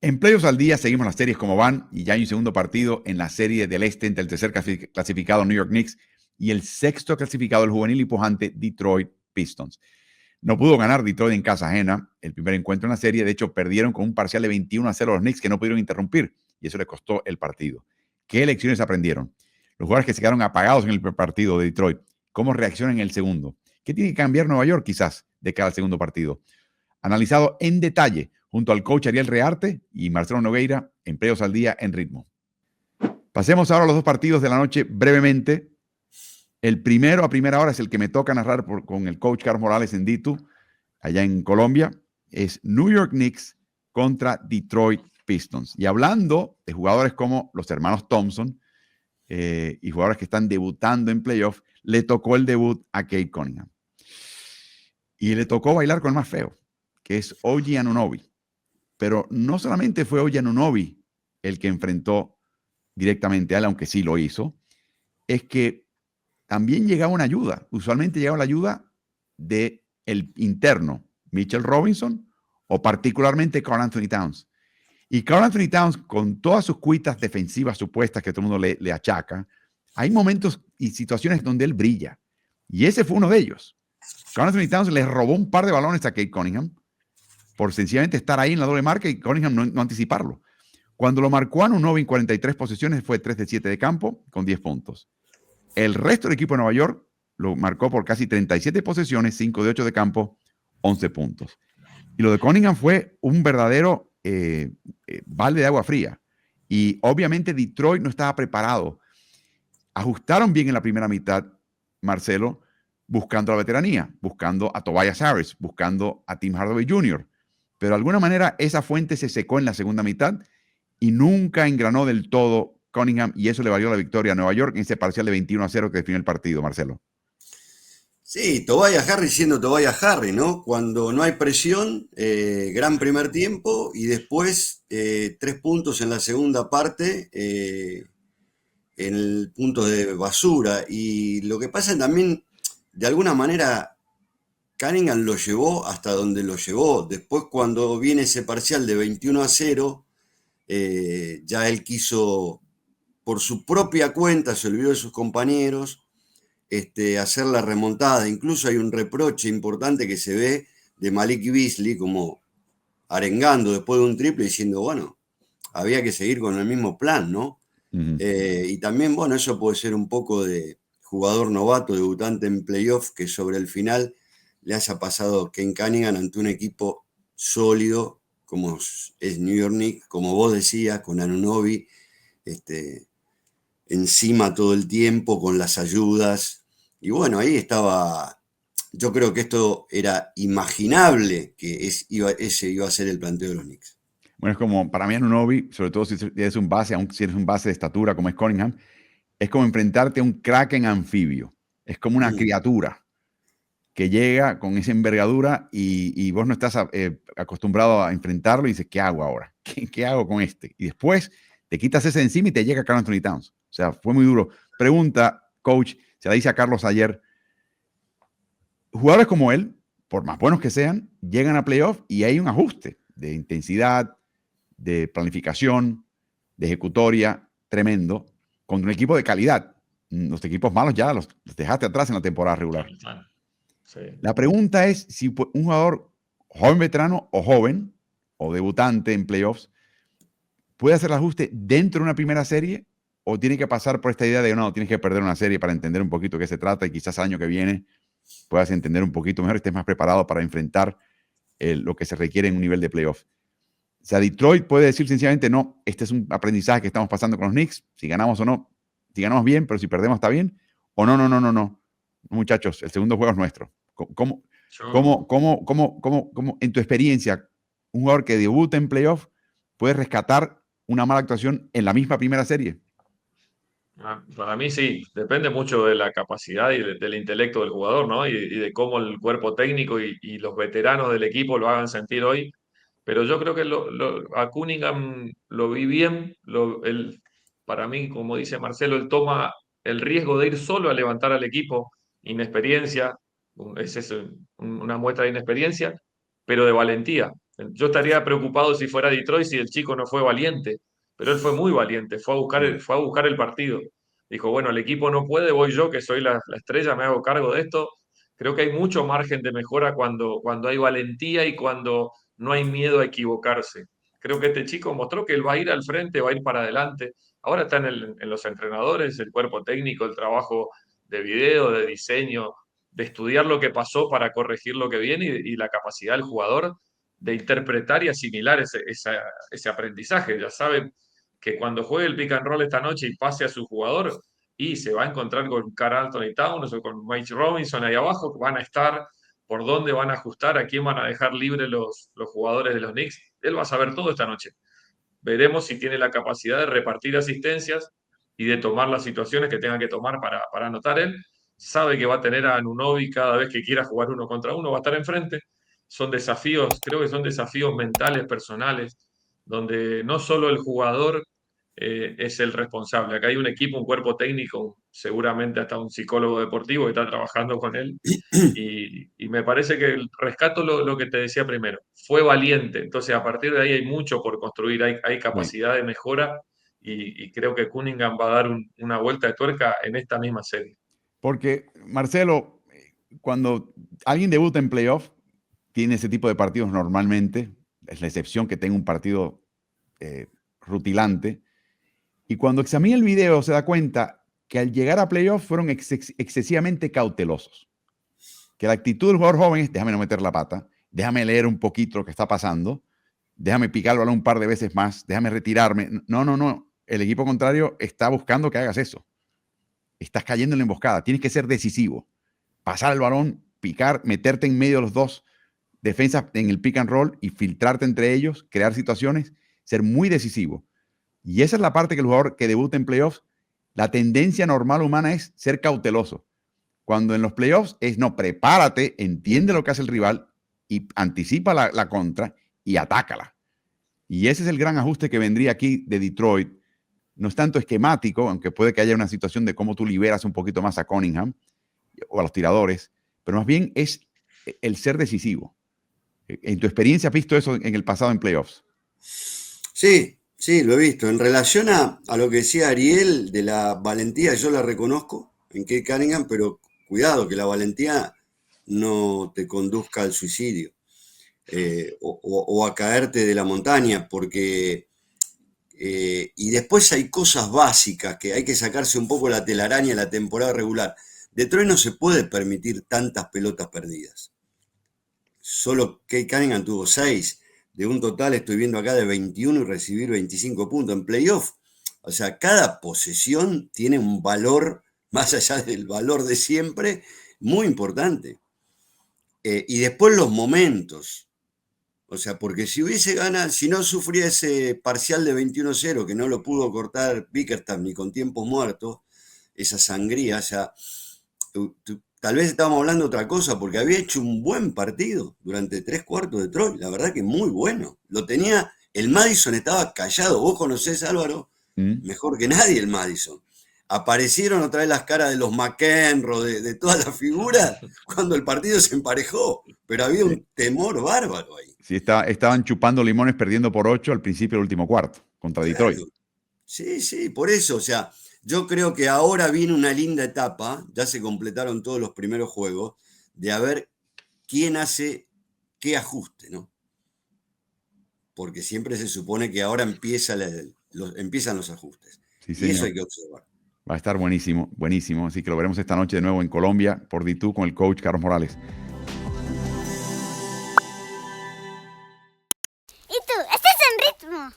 En playoffs al día seguimos las series como van y ya hay un segundo partido en la serie del este entre el tercer clasificado New York Knicks y el sexto clasificado, el juvenil y pujante Detroit Pistons. No pudo ganar Detroit en casa ajena el primer encuentro en la serie. De hecho, perdieron con un parcial de 21-0 a los Knicks que no pudieron interrumpir y eso les costó el partido. ¿Qué lecciones aprendieron? Los jugadores que se quedaron apagados en el partido de Detroit, ¿cómo reaccionan en el segundo? ¿Qué tiene que cambiar Nueva York quizás de cada segundo partido? Analizado en detalle junto al coach Ariel Rearte y Marcelo Nogueira en Playoffs al Día en Ritmo. Pasemos ahora a los dos partidos de la noche brevemente. El primero a primera hora es el que me toca narrar con el coach Carlos Morales en Ditu, allá en Colombia. Es New York Knicks contra Detroit Pistons. Y hablando de jugadores como los hermanos Thompson y jugadores que están debutando en playoff, le tocó el debut a Cade Cunningham. Y le tocó bailar con el más feo, que es OG Anunoby. Pero no solamente fue OG Anunoby el que enfrentó directamente a él, aunque sí lo hizo, es que también llegaba una ayuda. Usualmente llegaba la ayuda del interno, Mitchell Robinson, o particularmente Karl Anthony Towns. Y Karl Anthony Towns, con todas sus cuitas defensivas supuestas que todo el mundo le achaca, hay momentos y situaciones donde él brilla. Y ese fue uno de ellos. Karl Anthony Towns le robó un par de balones a Cade Cunningham por sencillamente estar ahí en la doble marca y Cunningham no anticiparlo. Cuando lo marcó Anunoby en 43 posesiones, fue 3 de 7 de campo con 10 puntos. El resto del equipo de Nueva York lo marcó por casi 37 posesiones, 5 de 8 de campo, 11 puntos. Y lo de Cunningham fue un verdadero balde de agua fría. Y obviamente Detroit no estaba preparado. Ajustaron bien en la primera mitad, Marcelo, buscando la veteranía, buscando a Tobias Harris, buscando a Tim Hardaway Jr. Pero de alguna manera esa fuente se secó en la segunda mitad y nunca engranó del todo Cunningham y eso le valió la victoria a Nueva York en ese parcial de 21-0 que definió el partido, Marcelo. Sí, Tobias Harry siendo Tobias Harry, ¿no? Cuando no hay presión, gran primer tiempo y después 3 puntos en la segunda parte, en el punto de basura. Y lo que pasa también, de alguna manera, Cunningham lo llevó hasta donde lo llevó. Después cuando viene ese parcial de 21-0, ya él quiso, por su propia cuenta, se olvidó de sus compañeros, hacer la remontada. Incluso hay un reproche importante que se ve de Malik Beasley como arengando después de un triple diciendo, bueno, había que seguir con el mismo plan, ¿no? Y también, bueno, eso puede ser un poco de jugador novato, debutante en playoff, que sobre el final le haya pasado Ken Cunningham ante un equipo sólido como es New York Knicks, como vos decías, con Anunoby encima todo el tiempo, con las ayudas. Y bueno, ahí estaba, yo creo que esto era imaginable que ese iba a ser el planteo de los Knicks. Bueno, es como, para mí Anunoby, sobre todo si eres un base, aunque si eres un base de estatura como es Cunningham, es como enfrentarte a un kraken anfibio. Es como una Mm. criatura que llega con esa envergadura y vos no estás acostumbrado a enfrentarlo y dices, ¿qué hago ahora? ¿Qué hago con este? Y después te quitas ese de encima y te llega Karl Anthony Towns. O sea, fue muy duro. Pregunta, coach, se la dice a Carlos ayer, jugadores como él, por más buenos que sean, llegan a playoff y hay un ajuste de intensidad, de planificación, de ejecutoria tremendo contra un equipo de calidad. Los equipos malos ya los dejaste atrás en la temporada regular. Sí. La pregunta es si un jugador joven veterano o joven o debutante en playoffs puede hacer el ajuste dentro de una primera serie o tiene que pasar por esta idea de no, tienes que perder una serie para entender un poquito de qué se trata y quizás el año que viene puedas entender un poquito mejor, estés más preparado para enfrentar lo que se requiere en un nivel de playoff. O sea, Detroit puede decir sencillamente, no, este es un aprendizaje que estamos pasando con los Knicks, si ganamos o no, si ganamos bien, pero si perdemos está bien, o no, muchachos, el segundo juego es nuestro. ¿Cómo, en tu experiencia, un jugador que debuta en playoff puede rescatar una mala actuación en la misma primera serie? Para mí sí, depende mucho de la capacidad y del intelecto del jugador, ¿no? Y de cómo el cuerpo técnico y los veteranos del equipo lo hagan sentir hoy. Pero yo creo que a Cunningham lo vi bien. Para mí, como dice Marcelo, él toma el riesgo de ir solo a levantar al equipo. Inexperiencia, una muestra de inexperiencia, pero de valentía. Yo estaría preocupado si fuera Detroit, si el chico no fue valiente, pero él fue muy valiente, fue a buscar el partido. Dijo, bueno, el equipo no puede, voy yo, que soy la estrella, me hago cargo de esto. Creo que hay mucho margen de mejora cuando hay valentía y cuando no hay miedo a equivocarse. Creo que este chico mostró que él va a ir al frente, va a ir para adelante. Ahora está en los entrenadores, el cuerpo técnico, el trabajo de video, de diseño, de estudiar lo que pasó para corregir lo que viene y la capacidad del jugador de interpretar y asimilar ese aprendizaje. Ya saben que cuando juegue el pick and roll esta noche y pase a su jugador, y se va a encontrar con Karl Anthony Towns o con Mike Robinson ahí abajo, van a estar, por dónde van a ajustar, a quién van a dejar libre los jugadores de los Knicks. Él va a saber todo esta noche. Veremos si tiene la capacidad de repartir asistencias y de tomar las situaciones que tenga que tomar para anotar él. Sabe que va a tener a Anunoby cada vez que quiera jugar uno contra uno, va a estar enfrente. Son desafíos, creo que son desafíos mentales, personales, donde no solo el jugador es el responsable. Acá hay un equipo, un cuerpo técnico, seguramente hasta un psicólogo deportivo que está trabajando con él. Y me parece que rescato lo que te decía primero. Fue valiente. Entonces, a partir de ahí hay mucho por construir, hay Sí. capacidad de mejora y creo que Cunningham va a dar una vuelta de tuerca en esta misma serie. Porque, Marcelo, cuando alguien debuta en playoff, tiene ese tipo de partidos normalmente. Es la excepción que tenga un partido rutilante. Y cuando examina el video se da cuenta que al llegar a playoff fueron excesivamente cautelosos. Que la actitud del jugador joven es, déjame no meter la pata, déjame leer un poquito lo que está pasando, déjame picar el balón un par de veces más, déjame retirarme. No. El equipo contrario está buscando que hagas eso. Estás cayendo en la emboscada. Tienes que ser decisivo. Pasar el balón, picar, meterte en medio de los dos defensas en el pick and roll y filtrarte entre ellos, crear situaciones, ser muy decisivo. Y esa es la parte que el jugador que debuta en playoffs, la tendencia normal humana es ser cauteloso. Cuando en los playoffs es, no, prepárate, entiende lo que hace el rival y anticipa la contra y atácala. Y ese es el gran ajuste que vendría aquí de Detroit. No es tanto esquemático, aunque puede que haya una situación de cómo tú liberas un poquito más a Cunningham o a los tiradores, pero más bien es el ser decisivo. ¿En tu experiencia has visto eso en el pasado en playoffs? Sí, lo he visto. En relación a lo que decía Ariel de la valentía, yo la reconozco en Cade Cunningham, pero cuidado, que la valentía no te conduzca al suicidio o a caerte de la montaña, porque y después hay cosas básicas que hay que sacarse un poco la telaraña en la temporada regular. Detroit no se puede permitir tantas pelotas perdidas. Solo Cade Cunningham tuvo 6. De un total estoy viendo acá de 21 y recibir 25 puntos en playoff. O sea, cada posesión tiene un valor, más allá del valor de siempre, muy importante. Y después los momentos. O sea, porque si hubiese ganado, si no sufría ese parcial de 21-0, que no lo pudo cortar Bickerstaff ni con tiempos muertos, esa sangría, o sea, tal vez estábamos hablando de otra cosa, porque había hecho un buen partido durante 3/4 de Detroit, la verdad que muy bueno. Lo tenía, el Madison estaba callado, vos conocés, Álvaro, mejor que nadie el Madison. Aparecieron otra vez las caras de los McEnroe, de todas las figuras, cuando el partido se emparejó, pero había un temor bárbaro ahí. Sí, estaban chupando limones perdiendo por 8 al principio del último cuarto contra Detroit. Claro. Sí, por eso, o sea, yo creo que ahora viene una linda etapa, ya se completaron todos los primeros juegos, de a ver quién hace qué ajuste, ¿no? Porque siempre se supone que ahora empiezan los ajustes. Sí, y señor. eso hay que observar. Va a estar buenísimo, buenísimo. Así que lo veremos esta noche de nuevo en Colombia por D2 con el coach Carlos Morales. ¿Y tú? ¿Estás en ritmo?